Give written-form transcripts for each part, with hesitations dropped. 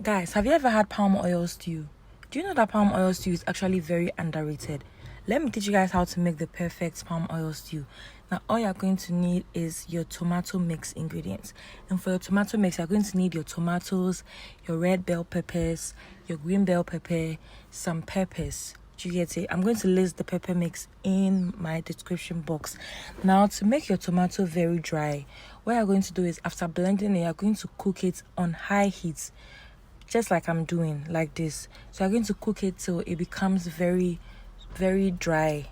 Guys, have you ever had palm oil stew? Do you know that palm oil stew is actually very underrated? Let me teach you guys how to make the perfect palm oil stew. Now, all you're going to need is your tomato mix ingredients. And for your tomato mix, you're going to need your tomatoes, your red bell peppers, your green bell pepper, some peppers. Do you get it? I'm going to list the pepper mix in my description box. Now, to make your tomato very dry, what you're going to do is after blending it, you're going to cook it on high heat, just like I'm doing, like this. So you're going to cook it till it becomes very, very dry.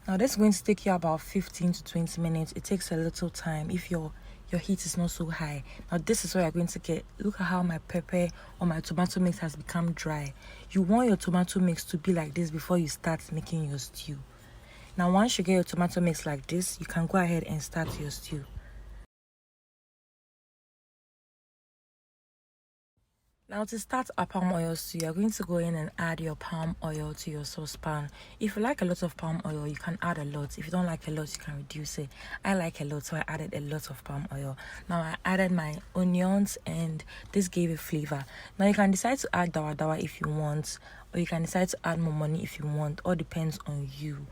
Now this is going to take you about 15 to 20 minutes. It takes a little time if your heat is not so high. Now this is what you're going to get. Look at how my pepper or my tomato mix has become dry. You want your tomato mix to be like this before you start making your stew. Now once you get your tomato mix like this, you can go ahead and start your stew. Now to start a palm oil stew, you're going to go in and add your palm oil to your saucepan. If you like a lot of palm oil, you can add a lot. If you don't like a lot, you can reduce it. I like a lot, so I added a lot of palm oil. Now I added my onions and this gave a flavor. Now you can decide to add dawadawa if you want, or you can decide to add momone if you want. All depends on you.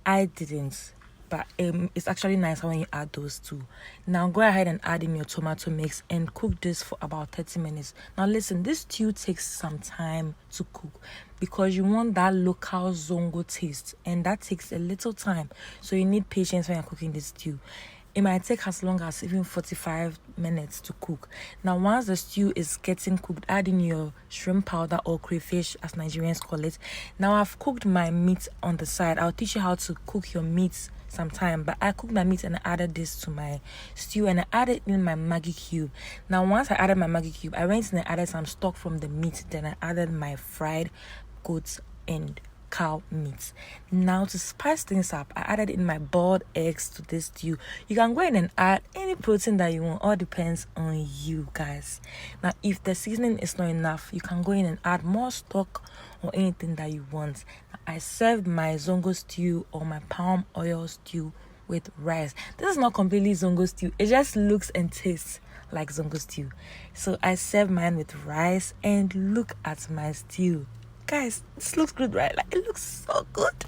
I didn't. But it's actually nice when you add those two. Now go ahead and add in your tomato mix and cook this for about 30 minutes. Now listen, this stew takes some time to cook because you want that local zongo taste, and that takes a little time. So you need patience when you're cooking this stew. It might take as long as even 45 minutes to cook. Now, once the stew is getting cooked, add in your shrimp powder or crayfish, as Nigerians call it. Now, I've cooked my meat on the side. I'll teach you how to cook your meat sometime. But I cooked my meat and I added this to my stew, and I added in my Maggie cube. Now, once I added my Maggie cube, I went and I added some stock from the meat. Then I added my fried goat and cow meat. Now to spice things up, I added in my boiled eggs to this stew. You can go in and add any protein that you want. All depends on you guys. Now if the seasoning is not enough, you can go in and add more stock or anything that you want. Now, I served my zongo stew or my palm oil stew with rice. This is not completely zongo stew. It just looks and tastes like zongo stew. So I served mine with rice, and look at my stew. Guys, this looks good, right? Like, it looks so good.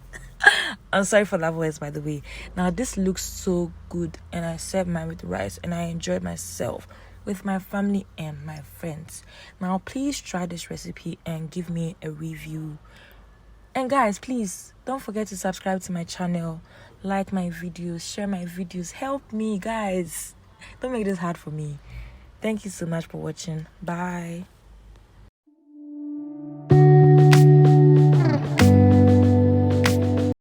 I'm sorry for that voice, by the way. Now this looks so good, and I served mine with rice, and I enjoyed myself with my family and my friends. Now please try this recipe and give me a review. And guys, please don't forget to subscribe to my channel, like my videos, share my videos. Help me, guys. Don't make this hard for me. Thank you so much for watching. Bye.